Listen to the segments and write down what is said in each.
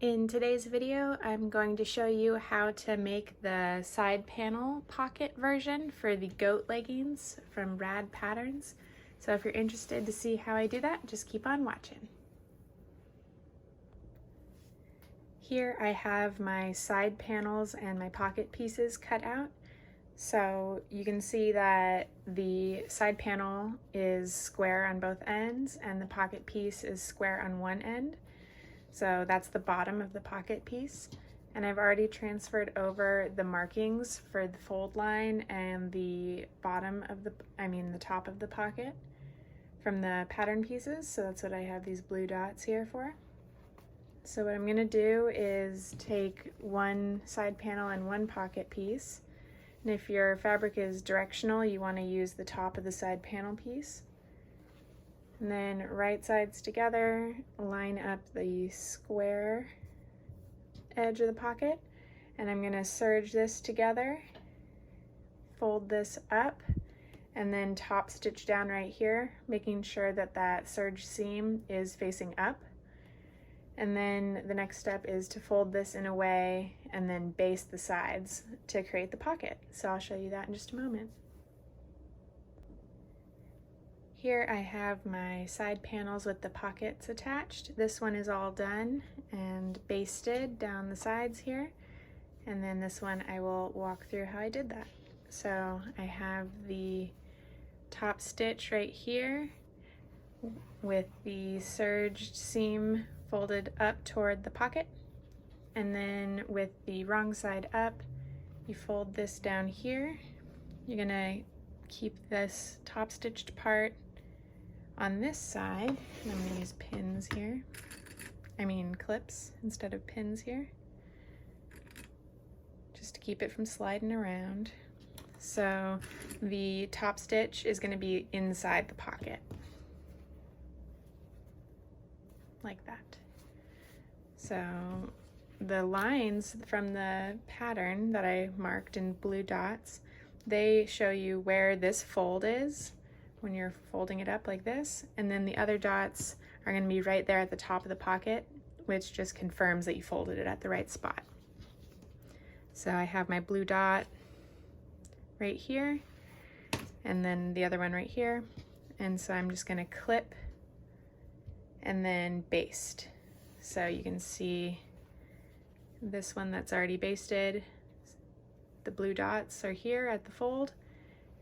In today's video, I'm going to show you how to make the side panel pocket version for the G.O.A.T leggings from Rad Patterns. So if you're interested to see how I do that, just keep on watching. Here I have my side panels and my pocket pieces cut out. So you can see that the side panel is square on both ends and the pocket piece is square on one end. So that's the bottom of the pocket piece. And I've already transferred over the markings for the fold line and the bottom of the top of the pocket from the pattern pieces. So that's what I have these blue dots here for. So what I'm gonna do is take one side panel and one pocket piece. And if your fabric is directional, you wanna use the top of the side panel piece. And then right sides together, line up the square edge of the pocket. And I'm gonna serge this together, fold this up, and then top stitch down right here, making sure that that serge seam is facing up. And then the next step is to fold this in a way and then baste the sides to create the pocket. So I'll show you that in just a moment. Here I have my side panels with the pockets attached. This one is all done and basted down the sides here. And then this one I will walk through how I did that. So I have the top stitch right here with the serged seam folded up toward the pocket. And then with the wrong side up, you fold this down here. You're gonna keep this top stitched part on this side. I'm going to use pins here. Clips instead of pins here, just to keep it from sliding around. So the top stitch is going to be inside the pocket, like that. So the lines from the pattern that I marked in blue dots, they show you where this fold is when you're folding it up like this, and then the other dots are going to be right there at the top of the pocket, which just confirms that you folded it at the right spot. So I have my blue dot right here, and then the other one right here, and so I'm just going to clip and then baste. So you can see this one that's already basted, the blue dots are here at the fold.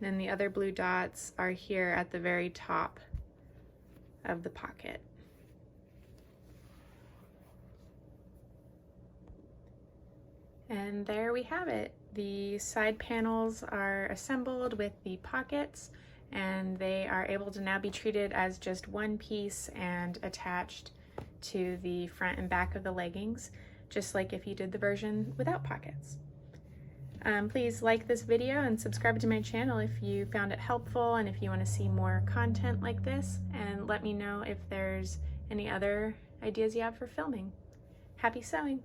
Then the other blue dots are here at the very top of the pocket. And there we have it. The side panels are assembled with the pockets, and they are able to now be treated as just one piece and attached to the front and back of the leggings, just like if you did the version without pockets. Please like this video and subscribe to my channel if you found it helpful and if you want to see more content like this, and let me know if there's any other ideas you have for filming. Happy sewing!